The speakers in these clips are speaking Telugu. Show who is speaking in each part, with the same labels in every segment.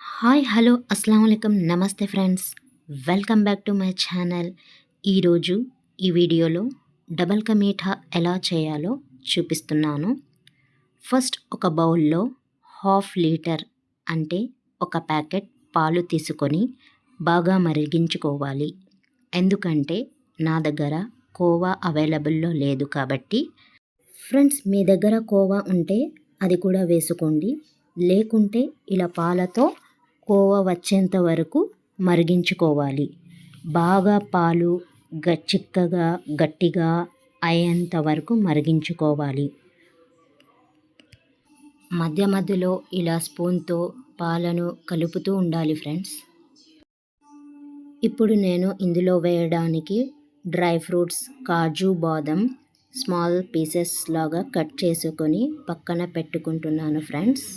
Speaker 1: హాయ్ హలో అస్సలాముఅలైకుం నమస్తే friends, welcome back to my channel. ఈరోజు ఈ వీడియోలో డబల్ కా మీఠా ఎలా చేయాలో చూపిస్తున్నాను. ఫస్ట్ ఒక బౌల్లో 1/2 లీటర్ అంటే ఒక ప్యాకెట్ పాలు తీసుకొని బాగా మరిగించుకోవాలి. ఎందుకంటే నా దగ్గర కోవా అవైలబుల్లో లేదు కాబట్టి. ఫ్రెండ్స్, మీ దగ్గర కోవా ఉంటే అది కూడా వేసుకోండి, లేకుంటే ఇలా పాలతో కోవా వచ్చేంత వరకు మరిగించుకోవాలి. బాగా పాలు చిక్కగా గట్టిగా అయ్యేంత వరకు మరిగించుకోవాలి. మధ్య మధ్యలో ఇలా స్పూన్తో పాలను కలుపుతూ ఉండాలి ఫ్రెండ్స్. ఇప్పుడు నేను ఇందులో వేయడానికి డ్రై ఫ్రూట్స్, కాజు, బాదం స్మాల్ పీసెస్ లాగా కట్ చేసుకొని పక్కన పెట్టుకుంటున్నాను ఫ్రెండ్స్.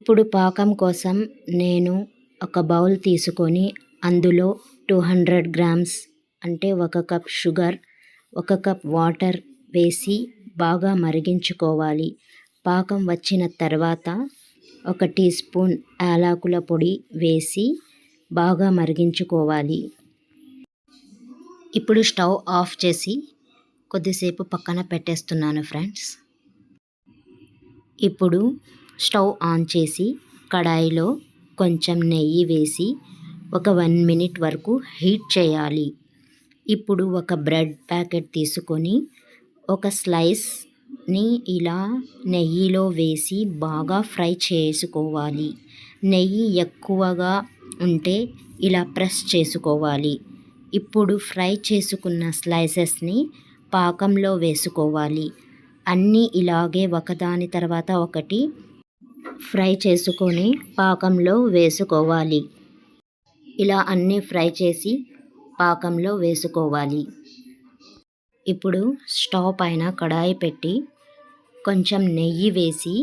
Speaker 1: ఇప్పుడు పాకం కోసం నేను ఒక బౌల్ తీసుకొని అందులో 200 గ్రామ్స్ అంటే 1 కప్ షుగర్, 1 కప్ వాటర్ వేసి బాగా మరిగించుకోవాలి. పాకం వచ్చిన తర్వాత 1 టీ స్పూన్ యాలకుల పొడి వేసి బాగా మరిగించుకోవాలి. ఇప్పుడు స్టవ్ ఆఫ్ చేసి కొద్దిసేపు పక్కన పెట్టేస్తున్నాను ఫ్రెండ్స్. ఇప్పుడు స్టవ్ ఆన్ చేసి కడాయిలో కొంచెం నెయ్యి వేసి ఒక 1 మినిట్ వరకు హీట్ చేయాలి. ఇప్పుడు ఒక బ్రెడ్ ప్యాకెట్ తీసుకొని ఒక స్లైస్ని ఇలా నెయ్యిలో వేసి బాగా ఫ్రై చేసుకోవాలి. నెయ్యి ఎక్కువగా ఉంటే ఇలా ప్రెస్ చేసుకోవాలి. ఇప్పుడు ఫ్రై చేసుకున్న స్లైసెస్ని పాకంలో వేసుకోవాలి. అన్నీ ఇలాగే ఒకదాని తర్వాత ఒకటి ఫ్రై చేసుకొని పాకంలో వేసుకోవాలి. ఇలా అన్నీ ఫ్రై చేసి పాకంలో వేసుకోవాలి. ఇప్పుడు స్టవ్ పైన కడాయి పెట్టి కొంచెం నెయ్యి వేసి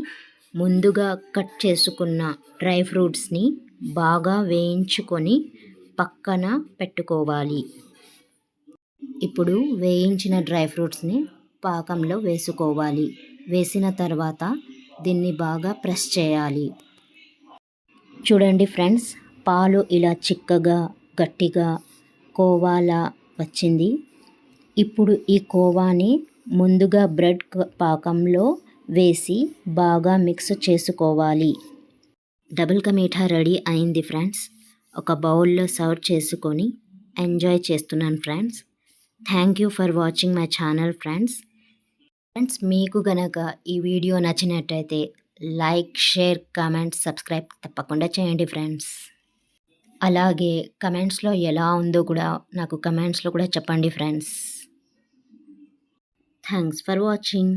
Speaker 1: ముందుగా కట్ చేసుకున్న డ్రై ఫ్రూట్స్ని బాగా వేయించుకొని పక్కన పెట్టుకోవాలి. ఇప్పుడు వేయించిన డ్రై ఫ్రూట్స్ని పాకంలో వేసుకోవాలి. వేసిన తర్వాత దీన్ని బాగా ప్రెస్ చేయాలి. చూడండి ఫ్రెండ్స్, పాలు ఇలా చిక్కగా గట్టిగా కోవాలా వచ్చింది. ఇప్పుడు ఈ కోవాని ముందుగా బ్రెడ్ పాకంలో వేసి బాగా మిక్స్ చేసుకోవాలి. డబుల్ కా మీఠా రెడీ అయింది ఫ్రెండ్స్. ఒక బౌల్లో సర్వ్ చేసుకొని ఎంజాయ్ చేస్తున్నాను friends. Thank you for watching my channel friends. మీకు గనక ఈ వీడియో నచ్చినట్టయితే లైక్, షేర్, కామెంట్, సబ్స్క్రైబ్ తప్పకుండా చేయండి ఫ్రెండ్స్. అలాగే కమెంట్స్లో ఎలా ఉందో కూడా నాకు కమెంట్స్లో కూడా చెప్పండి ఫ్రెండ్స్. Thanks for watching.